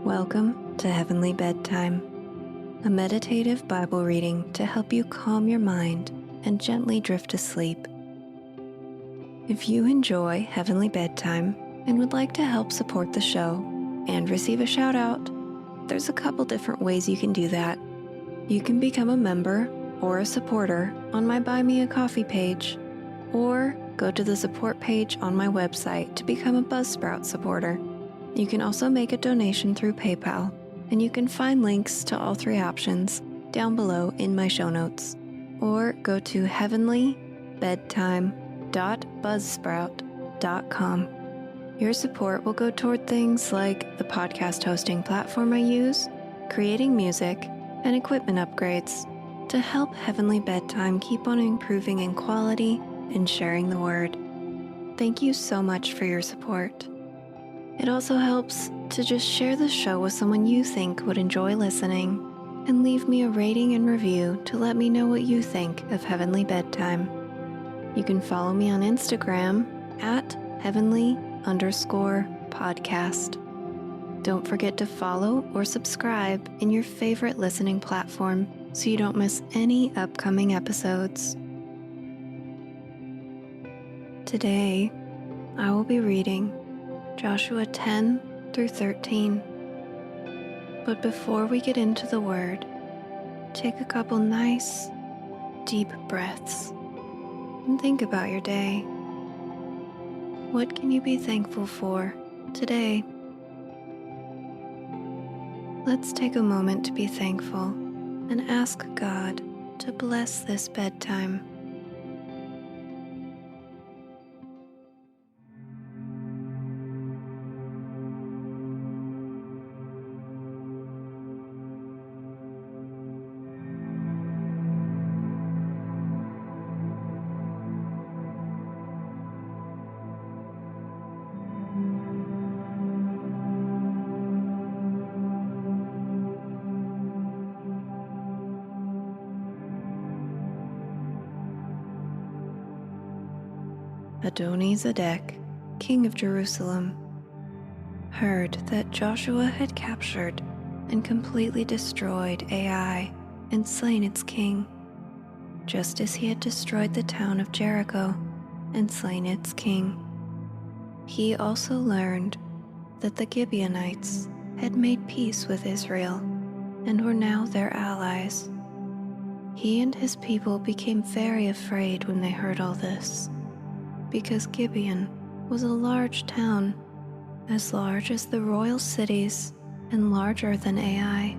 Welcome to Heavenly Bedtime, a meditative Bible reading to help you calm your mind and gently drift to sleep. If you enjoy Heavenly Bedtime and would like to help support the show and receive a shout out, there's a couple different ways you can do that. You can become a member or a supporter on my Buy Me a Coffee page, or go to the support page on my website to become a Buzzsprout supporter. You can also make a donation through PayPal, and you can find links to all three options down below in my show notes. Or go to heavenlybedtime.buzzsprout.com. Your support will go toward things like the podcast hosting platform I use, creating music, and equipment upgrades to help Heavenly Bedtime keep on improving in quality and sharing the word. Thank you so much for your support. It also helps to just share the show with someone you think would enjoy listening, and leave me a rating and review to let me know what you think of Heavenly Bedtime. You can follow me on Instagram at heavenly_podcast. Don't forget to follow or subscribe in your favorite listening platform so you don't miss any upcoming episodes. Today, I will be reading Joshua 10 through 13. But before we get into the word, take a couple nice, deep breaths and think about your day. What can you be thankful for today? Let's take a moment to be thankful and ask God to bless this bedtime. Adoni-Zedek, king of Jerusalem, heard that Joshua had captured and completely destroyed Ai and slain its king, just as he had destroyed the town of Jericho and slain its king. He also learned that the Gibeonites had made peace with Israel and were now their allies. He and his people became very afraid when they heard all this, because Gibeon was a large town, as large as the royal cities and larger than Ai,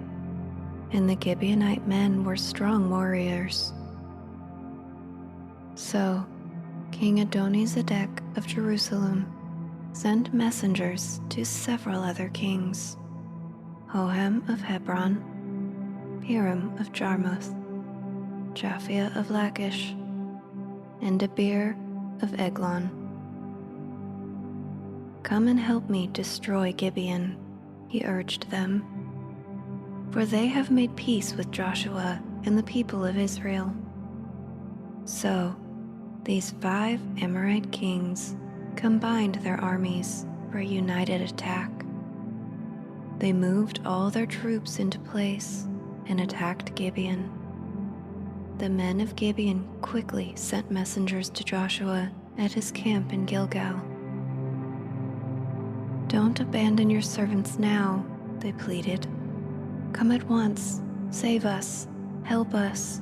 and the Gibeonite men were strong warriors. So King Adoni-Zedek of Jerusalem sent messengers to several other kings: Hoham of Hebron, Piram of Jarmuth, Japhia of Lachish, and Debir of Eglon. "Come and help me destroy Gibeon," he urged them, "for they have made peace with Joshua and the people of Israel." So these 5 Amorite kings combined their armies for a united attack. They moved all their troops into place and attacked Gibeon. The men of Gibeon quickly sent messengers to Joshua at his camp in Gilgal. "Don't abandon your servants now," they pleaded. "Come at once, save us, help us.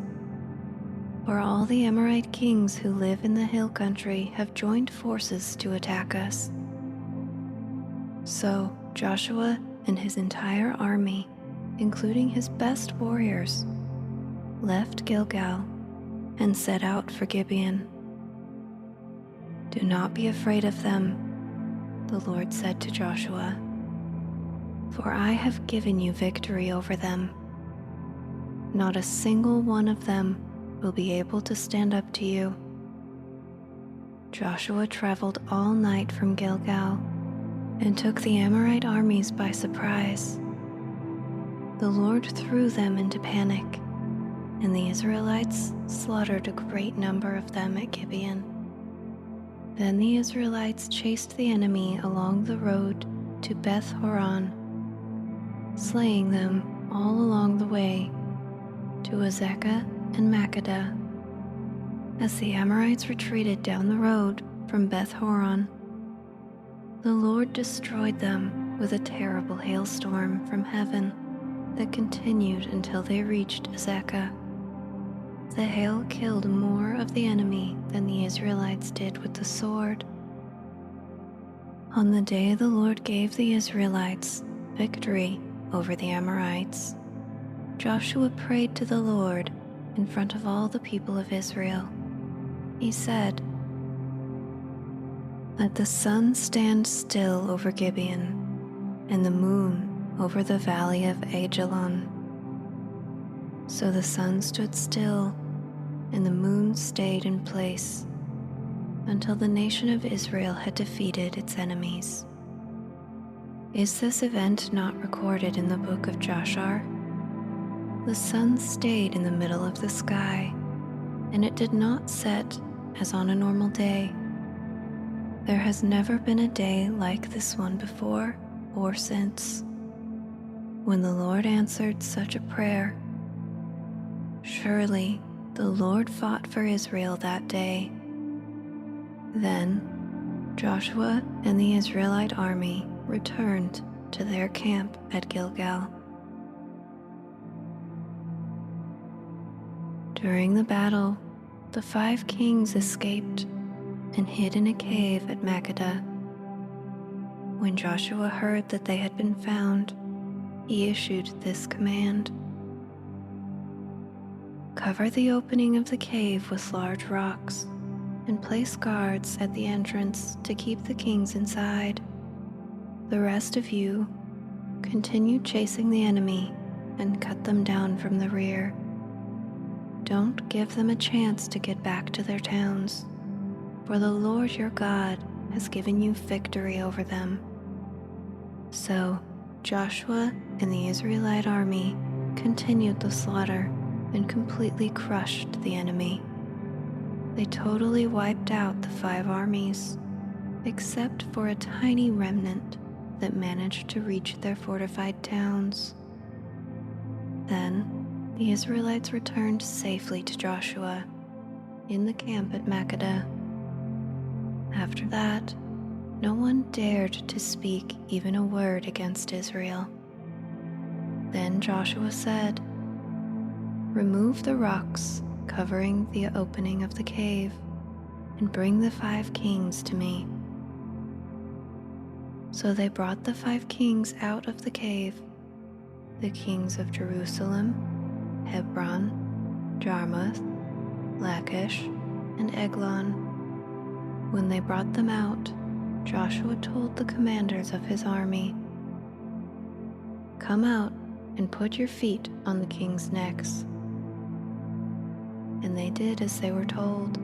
For all the Amorite kings who live in the hill country have joined forces to attack us." So Joshua and his entire army, including his best warriors, left Gilgal and set out for Gibeon. "Do not be afraid of them," the Lord said to Joshua, "for I have given you victory over them. Not a single one of them will be able to stand up to you." Joshua traveled all night from Gilgal and took the Amorite armies by surprise. The Lord threw them into panic, and the Israelites slaughtered a great number of them at Gibeon. Then the Israelites chased the enemy along the road to Beth Horon. slaying them all along the way to Azekah and Makkedah. As the Amorites retreated down the road from Beth Horon, the Lord destroyed them with a terrible hailstorm from heaven that continued until they reached Azekah. The hail killed more of the enemy than the Israelites did with the sword. On the day the Lord gave the Israelites victory over the Amorites, Joshua prayed to the Lord in front of all the people of Israel. He said, "Let the sun stand still over Gibeon, and the moon over the valley of Ajalon." So the sun stood still, and the moon stayed in place, until the nation of Israel had defeated its enemies. Is this event not recorded in the book of Joshua? The sun stayed in the middle of the sky, and it did not set as on a normal day. There has never been a day like this one before or since, when the Lord answered such a prayer. Surely the Lord fought for Israel that day. Then Joshua and the Israelite army returned to their camp at Gilgal. During the battle, the 5 kings escaped and hid in a cave at Makkedah. When Joshua heard that they had been found, he issued this command: "Cover the opening of the cave with large rocks, and place guards at the entrance to keep the kings inside. The rest of you continue chasing the enemy and cut them down from the rear. Don't give them a chance to get back to their towns, for the Lord your God has given you victory over them." So Joshua and the Israelite army continued the slaughter and completely crushed the enemy. They totally wiped out the 5 armies, except for a tiny remnant that managed to reach their fortified towns. Then the Israelites returned safely to Joshua in the camp at Makkedah. After that, no one dared to speak even a word against Israel. Then Joshua said, "Remove the rocks covering the opening of the cave, and bring the 5 kings to me." So they brought the 5 kings out of the cave, the kings of Jerusalem, Hebron, Jarmuth, Lachish, and Eglon. When they brought them out, Joshua told the commanders of his army, "Come out and put your feet on the kings' necks." And they did as they were told.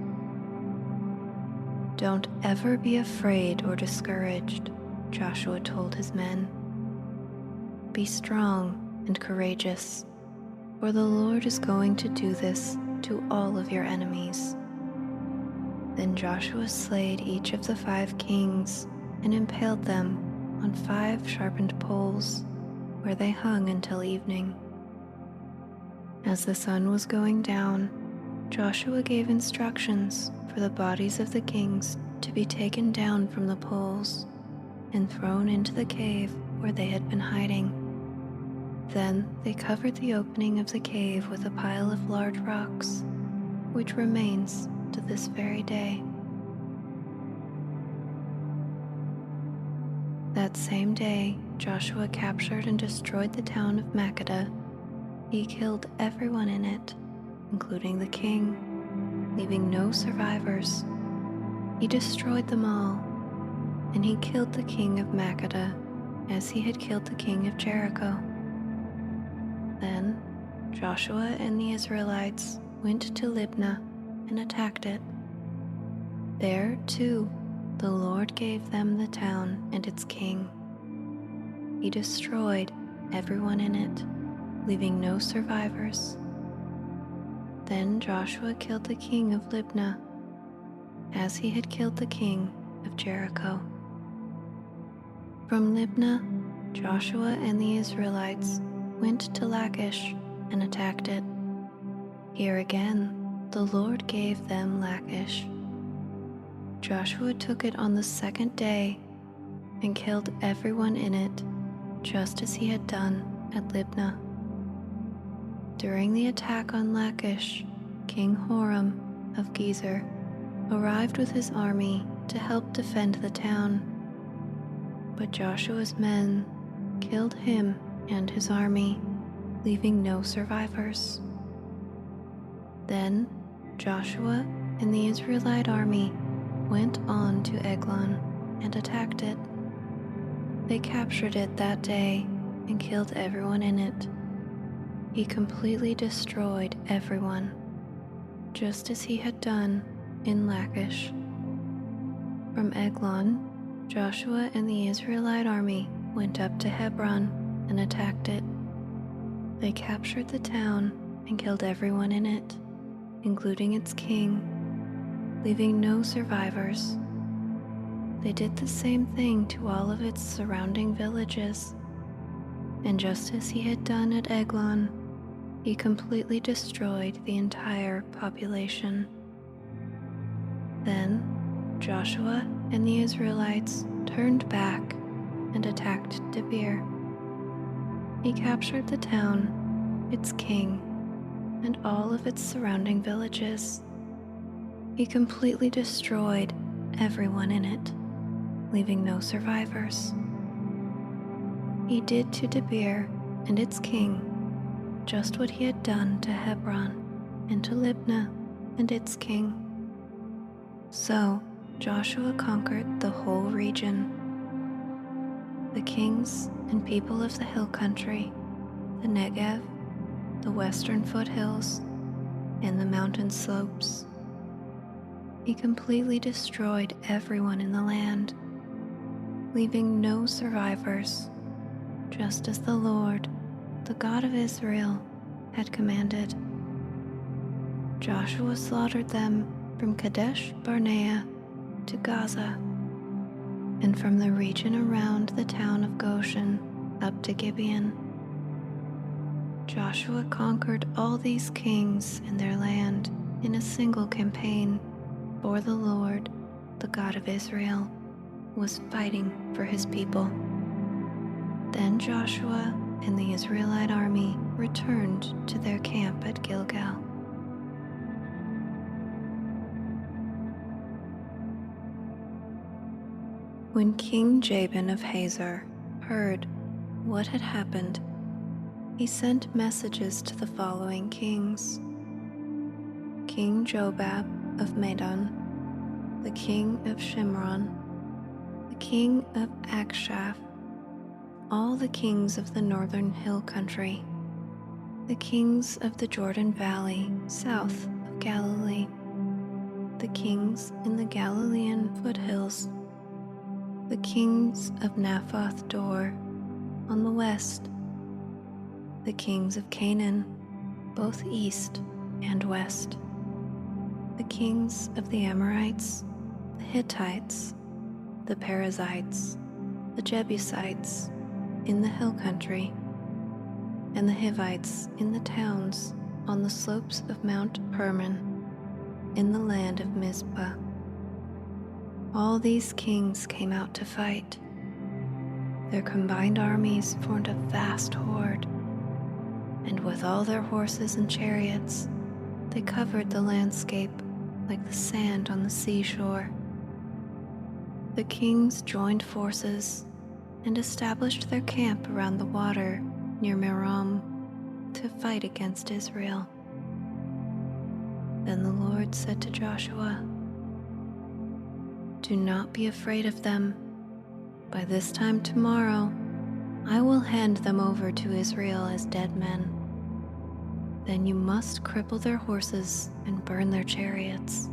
"Don't ever be afraid or discouraged," Joshua told his men. "Be strong and courageous, for the Lord is going to do this to all of your enemies." Then Joshua slayed each of the 5 kings and impaled them on 5 sharpened poles, where they hung until evening. As the sun was going down, Joshua gave instructions for the bodies of the kings to be taken down from the poles and thrown into the cave where they had been hiding. Then they covered the opening of the cave with a pile of large rocks, which remains to this very day. That same day, Joshua captured and destroyed the town of Makkedah. He killed everyone in it, including the king, leaving no survivors. He destroyed them all, and he killed the king of Makkedah as he had killed the king of Jericho. Then Joshua and the Israelites went to Libnah and attacked it. There, too, the Lord gave them the town and its king. He destroyed everyone in it, leaving no survivors. Then Joshua killed the king of Libnah, as he had killed the king of Jericho. From Libnah, Joshua and the Israelites went to Lachish and attacked it. Here again, the Lord gave them Lachish. Joshua took it on the second day and killed everyone in it, just as he had done at Libnah. During the attack on Lachish, King Horam of Gezer arrived with his army to help defend the town. But Joshua's men killed him and his army, leaving no survivors. Then Joshua and the Israelite army went on to Eglon and attacked it. They captured it that day and killed everyone in it. He completely destroyed everyone, just as he had done in Lachish. From Eglon, Joshua and the Israelite army went up to Hebron and attacked it. They captured the town and killed everyone in it, including its king, leaving no survivors. They did the same thing to all of its surrounding villages, and just as he had done at Eglon, he completely destroyed the entire population. Then Joshua and the Israelites turned back and attacked Debir. He captured the town, its king, and all of its surrounding villages. He completely destroyed everyone in it, leaving no survivors. He did to Debir and its king just what he had done to Hebron and to Libnah and its king. So Joshua conquered the whole region. The kings and people of the hill country, the Negev, the western foothills, and the mountain slopes. He completely destroyed everyone in the land, leaving no survivors, just as the Lord, the God of Israel, had commanded. Joshua slaughtered them from Kadesh Barnea to Gaza, and from the region around the town of Goshen up to Gibeon. Joshua conquered all these kings and their land in a single campaign, for the Lord, the God of Israel, was fighting for his people. Then Joshua and the Israelite army returned to their camp at Gilgal. When King Jabin of Hazor heard what had happened, he sent messages to the following kings: King Jobab of Madon, the king of Shimron, the king of Akshaph, all the kings of the northern hill country, the kings of the Jordan Valley south of Galilee, the kings in the Galilean foothills, the kings of Naphoth Dor on the west, the kings of Canaan, both east and west, the kings of the Amorites, the Hittites, the Perizzites, the Jebusites in the hill country, and the Hivites in the towns on the slopes of Mount Hermon in the land of Mizpah. All these kings came out to fight. Their combined armies formed a vast horde, and with all their horses and chariots, they covered the landscape like the sand on the seashore. The kings joined forces and established their camp around the water near Merom to fight against Israel. Then the Lord said to Joshua, "Do not be afraid of them. By this time tomorrow, I will hand them over to Israel as dead men. Then you must cripple their horses and burn their chariots."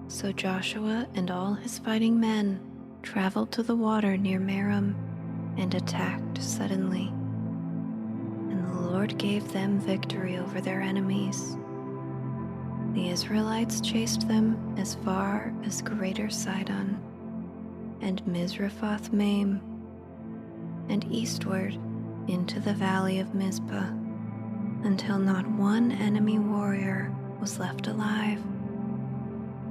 So Joshua and all his fighting men traveled to the water near Merom and attacked suddenly. And the Lord gave them victory over their enemies. The Israelites chased them as far as Greater Sidon and Mizrephoth-Maim, and eastward into the valley of Mizpah, until not one enemy warrior was left alive.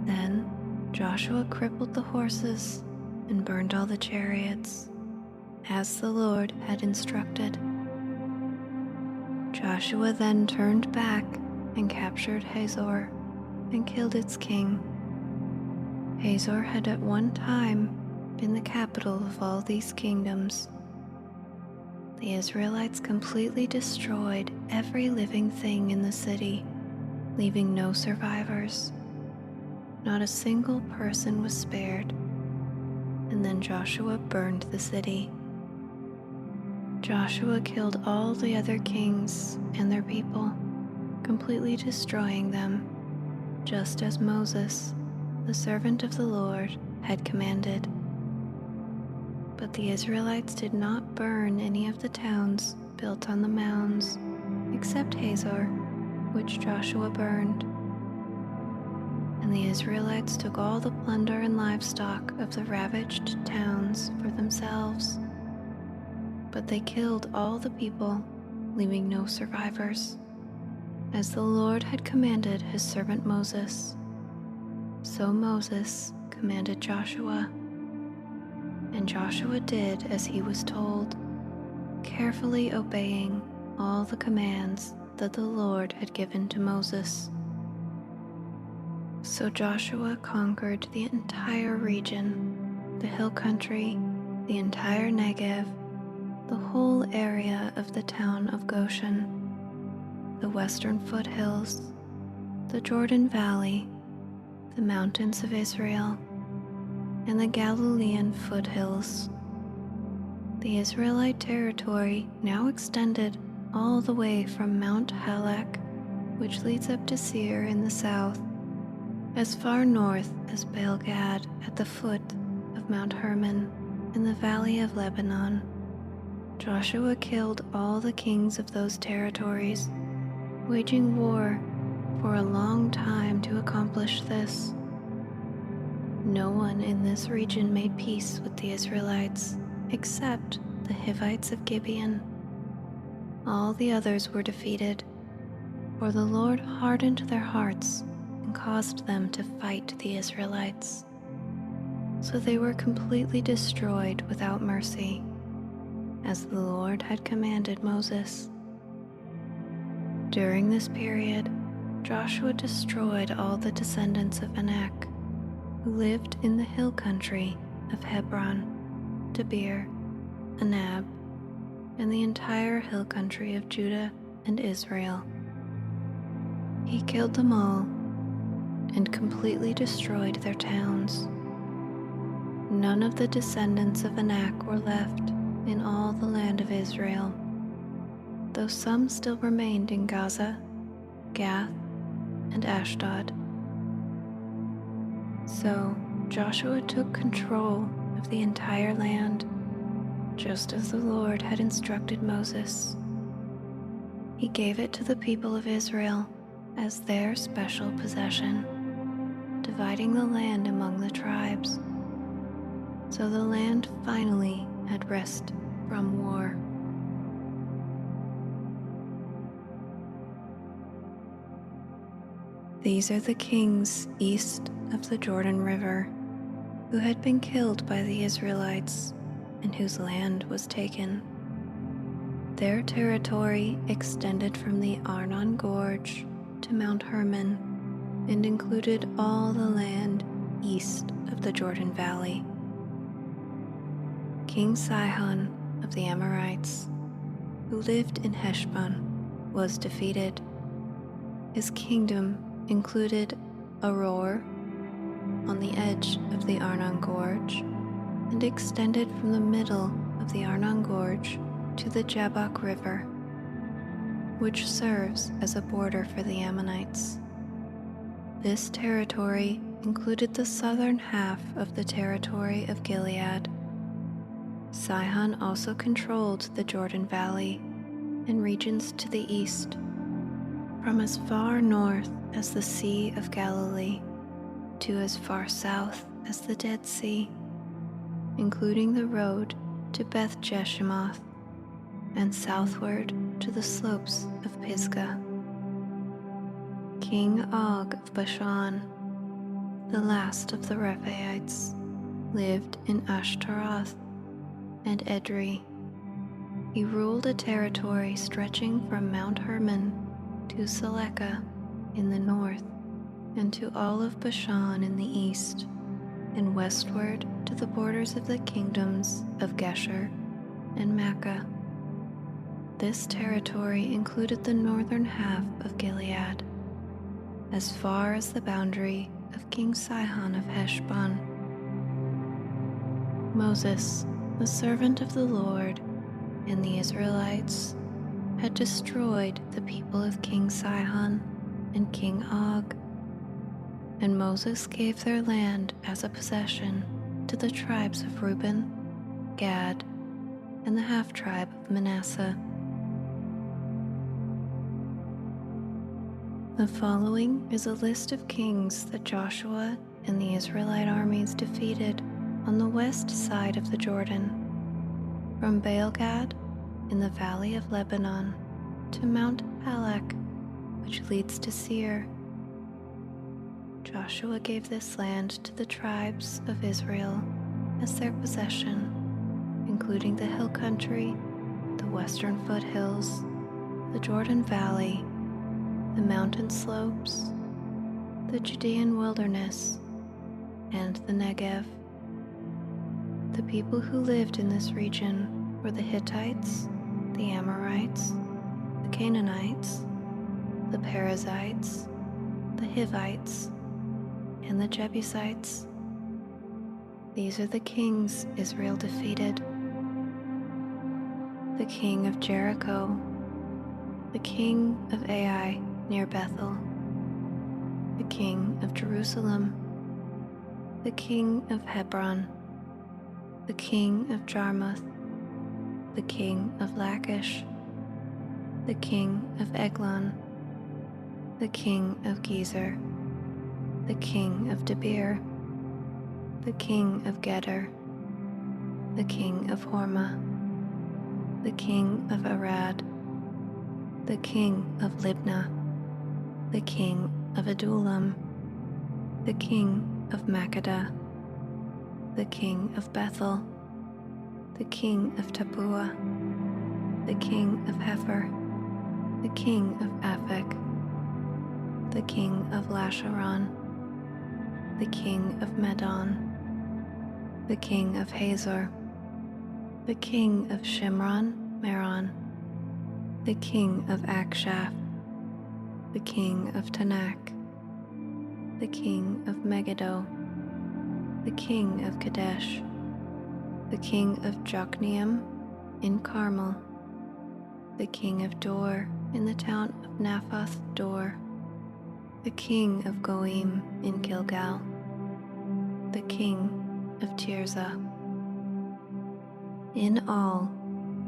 Then Joshua crippled the horses and burned all the chariots, as the Lord had instructed. Joshua then turned back and captured Hazor and killed its king. Hazor had at one time been the capital of all these kingdoms. The Israelites completely destroyed every living thing in the city, leaving no survivors. Not a single person was spared. And then Joshua burned the city. Joshua killed all the other kings and their people, completely destroying them, just as Moses, the servant of the Lord, had commanded. But the Israelites did not burn any of the towns built on the mounds, except Hazor, which Joshua burned. And the Israelites took all the plunder and livestock of the ravaged towns for themselves. But they killed all the people, leaving no survivors, as the Lord had commanded his servant Moses. So Moses commanded Joshua. And Joshua did as he was told, carefully obeying all the commands that the Lord had given to Moses. So Joshua conquered the entire region, the hill country, the entire Negev, the whole area of the town of Goshen, the western foothills, the Jordan Valley, the mountains of Israel, and the Galilean foothills. The Israelite territory now extended all the way from Mount Halak, which leads up to Seir in the south, as far north as Baal-Gad at the foot of Mount Hermon in the valley of Lebanon. Joshua killed all the kings of those territories, waging war for a long time to accomplish this. No one in this region made peace with the Israelites except the Hivites of Gibeon. All the others were defeated, for the Lord hardened their hearts and caused them to fight the Israelites. So they were completely destroyed without mercy, as the Lord had commanded Moses. During this period, Joshua destroyed all the descendants of Anak, who lived in the hill country of Hebron, Debir, Anab, and the entire hill country of Judah and Israel. He killed them all and completely destroyed their towns. None of the descendants of Anak were left in all the land of Israel, though some still remained in Gaza, Gath, and Ashdod. So Joshua took control of the entire land, just as the Lord had instructed Moses. He gave it to the people of Israel as their special possession, dividing the land among the tribes. So the land finally had rest from war. These are the kings east of the Jordan River, who had been killed by the Israelites and whose land was taken. Their territory extended from the Arnon Gorge to Mount Hermon and included all the land east of the Jordan Valley. King Sihon of the Amorites, who lived in Heshbon, was defeated. His kingdom included Aroer on the edge of the Arnon Gorge and extended from the middle of the Arnon Gorge to the Jabbok River, which serves as a border for the Ammonites. This territory included the southern half of the territory of Gilead. Sihon also controlled the Jordan Valley and regions to the east, from as far north as the Sea of Galilee to as far south as the Dead Sea, including the road to Beth Jeshimoth, and southward to the slopes of Pisgah. King Og of Bashan, the last of the Rephaites, lived in Ashtaroth and Edrei. He ruled a territory stretching from Mount Hermon to Seleka in the north, and to all of Bashan in the east, and westward to the borders of the kingdoms of Geshur and Makkah. This territory included the northern half of Gilead, as far as the boundary of King Sihon of Heshbon. Moses, the servant of the Lord, and the Israelites had destroyed the people of King Sihon and King Og, and Moses gave their land as a possession to the tribes of Reuben, Gad, and the half-tribe of Manasseh. The following is a list of kings that Joshua and the Israelite armies defeated on the west side of the Jordan, from Baal-Gad in the valley of Lebanon to Mount Halak, which leads to Seir. Joshua gave this land to the tribes of Israel as their possession, including the hill country, the western foothills, the Jordan Valley, the mountain slopes, the Judean wilderness, and the Negev. The people who lived in this region were the Hittites, the Amorites, the Canaanites, the Perizzites, the Hivites, and the Jebusites. These are the kings Israel defeated: the king of Jericho, the king of Ai near Bethel, the king of Jerusalem, the king of Hebron, the king of Jarmuth, the king of Lachish, the king of Eglon, the king of Gezer, the king of Debir, the king of Geder, the king of Hormah, the king of Arad, the king of Libnah, the king of Adullam, the king of Makkedah, the king of Bethel, the king of Tappuah, the king of Hepher, the king of Aphek, the king of Lasharon, the king of Medon, the king of Hazor, the king of Shimron Meron, the king of Akshaph, the king of Tanakh, the king of Megiddo, the king of Kadesh, the king of Jokneam in Carmel, the king of Dor in the town of Naphoth Dor, the king of Goim in Gilgal, the king of Tirzah. In all,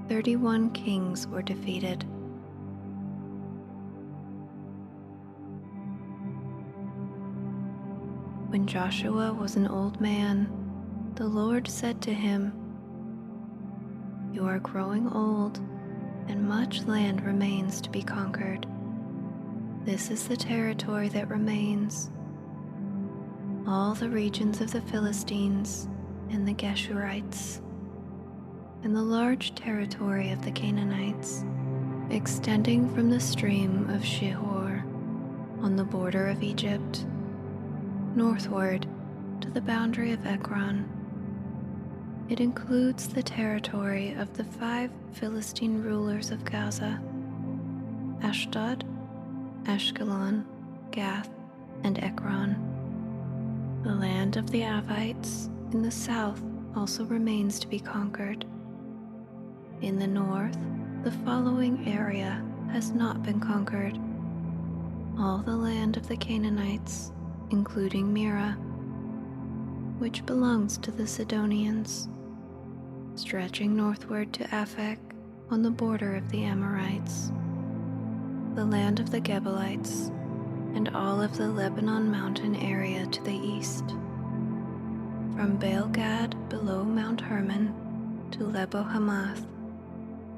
31 kings were defeated. When Joshua was an old man, the Lord said to him, "You are growing old, and much land remains to be conquered. This is the territory that remains: all the regions of the Philistines and the Geshurites, and the large territory of the Canaanites, extending from the stream of Shihor on the border of Egypt, northward to the boundary of Ekron. It includes the territory of the 5 Philistine rulers of Gaza: Ashdod, Ashkelon, Gath, and Ekron. The land of the Avites in the south also remains to be conquered. In the north, the following area has not been conquered: all the land of the Canaanites, including Mira, which belongs to the Sidonians, stretching northward to Aphek on the border of the Amorites, the land of the Gebalites, and all of the Lebanon mountain area to the east, from Baal-Gad below Mount Hermon to Lebo Hamath,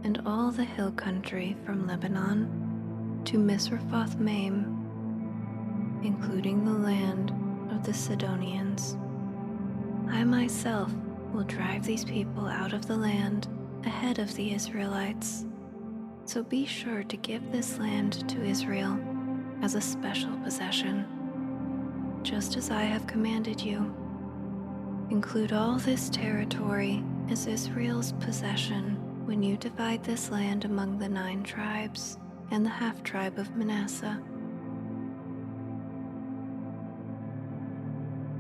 and all the hill country from Lebanon to Misrephoth Maim, including the land of the Sidonians. I myself will drive these people out of the land ahead of the Israelites, so be sure to give this land to Israel as a special possession, just as I have commanded you. Include all this territory as Israel's possession when you divide this land among the 9 tribes and the half-tribe of Manasseh.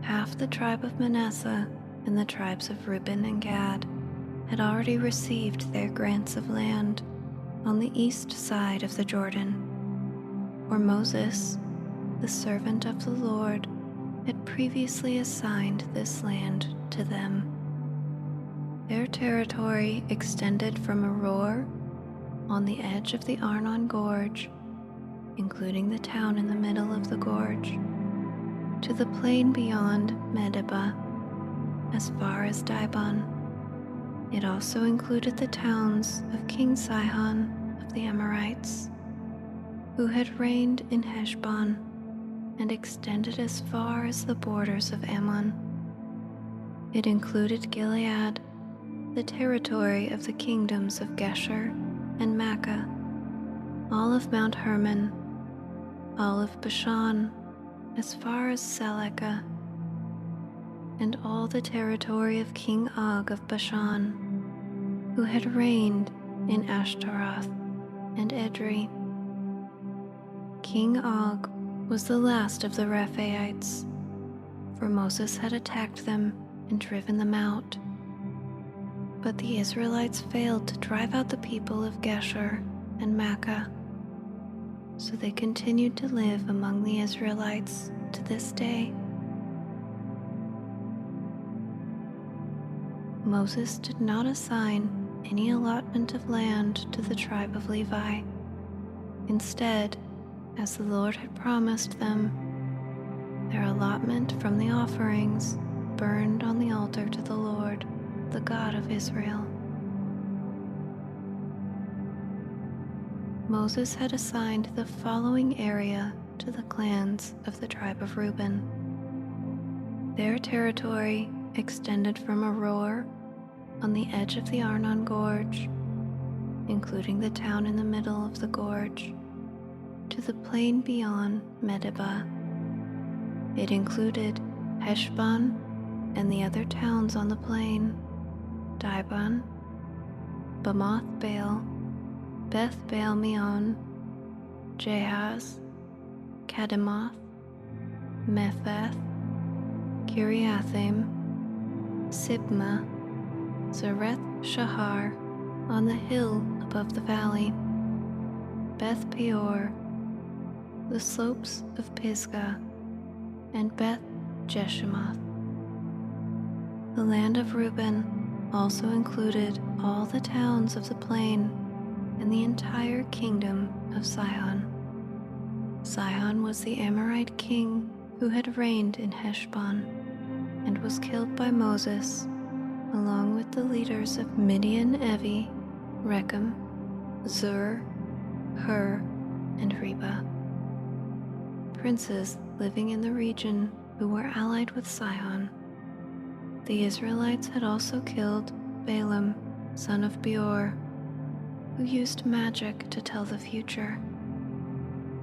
Half the tribe of Manasseh and the tribes of Reuben and Gad had already received their grants of land on the east side of the Jordan, where Moses, the servant of the Lord, had previously assigned this land to them. Their territory extended from Aroer on the edge of the Arnon Gorge, including the town in the middle of the gorge, to the plain beyond Medeba, as far as Dibon. It also included the towns of King Sihon of the Amorites, who had reigned in Heshbon and extended as far as the borders of Ammon. It included Gilead, the territory of the kingdoms of Geshur and Makkah, all of Mount Hermon, all of Bashan, as far as Salekah, and all the territory of King Og of Bashan, who had reigned in Ashtaroth and Edrei. King Og was the last of the Rephaites, for Moses had attacked them and driven them out. But the Israelites failed to drive out the people of Geshur and Makkah, so they continued to live among the Israelites to this day. Moses did not assign any allotment of land to the tribe of Levi. Instead, as the Lord had promised them, their allotment from the offerings burned on the altar to the Lord, the God of Israel. Moses had assigned the following area to the clans of the tribe of Reuben. Their territory extended from Aroer on the edge of the Arnon Gorge, including the town in the middle of the gorge, to the plain beyond Medeba. It included Heshbon and the other towns on the plain, Dibon, Bamoth Baal, Beth Baal Meon, Jahaz, Kedemoth, Mepheth, Kiriathaim, Sibmah, Zareth Shahar on the hill above the valley, Beth Peor, the slopes of Pisgah, and Beth Jeshimoth. The land of Reuben also included all the towns of the plain and the entire kingdom of Sihon. Sihon was the Amorite king who had reigned in Heshbon and was killed by Moses, along with the leaders of Midian, Evi, Rechem, Zur, Hur, and Reba, princes living in the region who were allied with Sihon. The Israelites had also killed Balaam, son of Beor, who used magic to tell the future.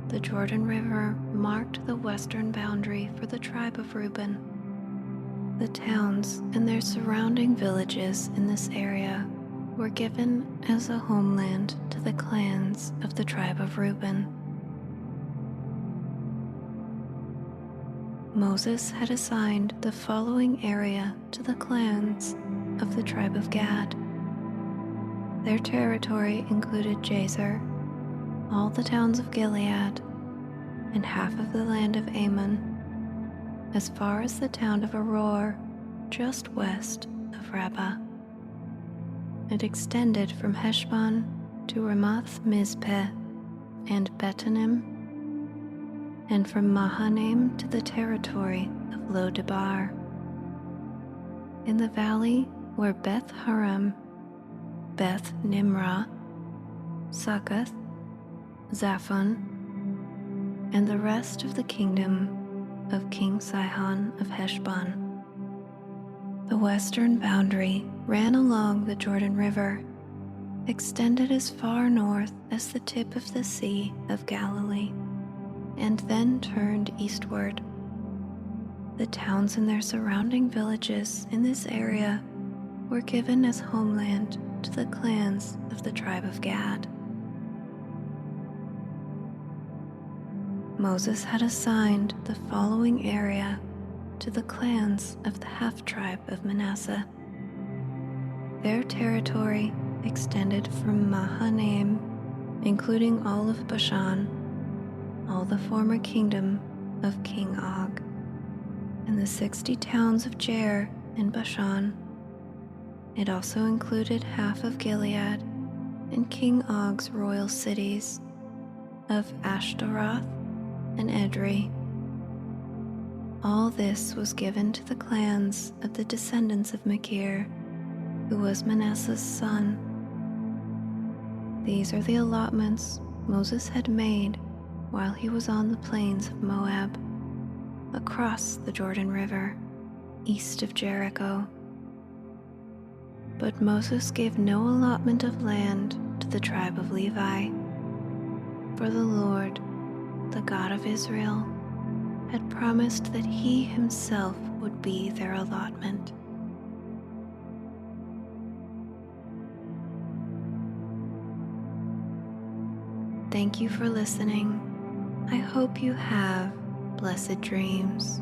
The Jordan River marked the western boundary for the tribe of Reuben. The towns and their surrounding villages in this area were given as a homeland to the clans of the tribe of Reuben. Moses had assigned the following area to the clans of the tribe of Gad. Their territory included Jazer, all the towns of Gilead, and half of the land of Ammon, as far as the town of Aroer, just west of Rabbah. It extended from Heshbon to Ramoth Mizpeh and Betanim, and from Mahanaim to the territory of Lo Debar. In the valley were Beth Haram Beth Nimrah, Succoth, Zaphon, and the rest of the kingdom of King Sihon of Heshbon. The western boundary ran along the Jordan River, extended as far north as the tip of the Sea of Galilee, and then turned eastward. The towns and their surrounding villages in this area were given as homeland to the clans of the tribe of Gad. Moses had assigned the following area to the clans of the half-tribe of Manasseh. Their territory extended from Mahanaim, including all of Bashan, all the former kingdom of King Og, and the 60 towns of Jair in Bashan. It also included half of Gilead and King Og's royal cities of Ashtaroth and Edrei. All this was given to the clans of the descendants of Machir, who was Manasseh's son. These are the allotments Moses had made while he was on the plains of Moab, across the Jordan River, east of Jericho. But Moses gave no allotment of land to the tribe of Levi, for the Lord, the God of Israel, had promised that he himself would be their allotment. Thank you for listening. I hope you have blessed dreams.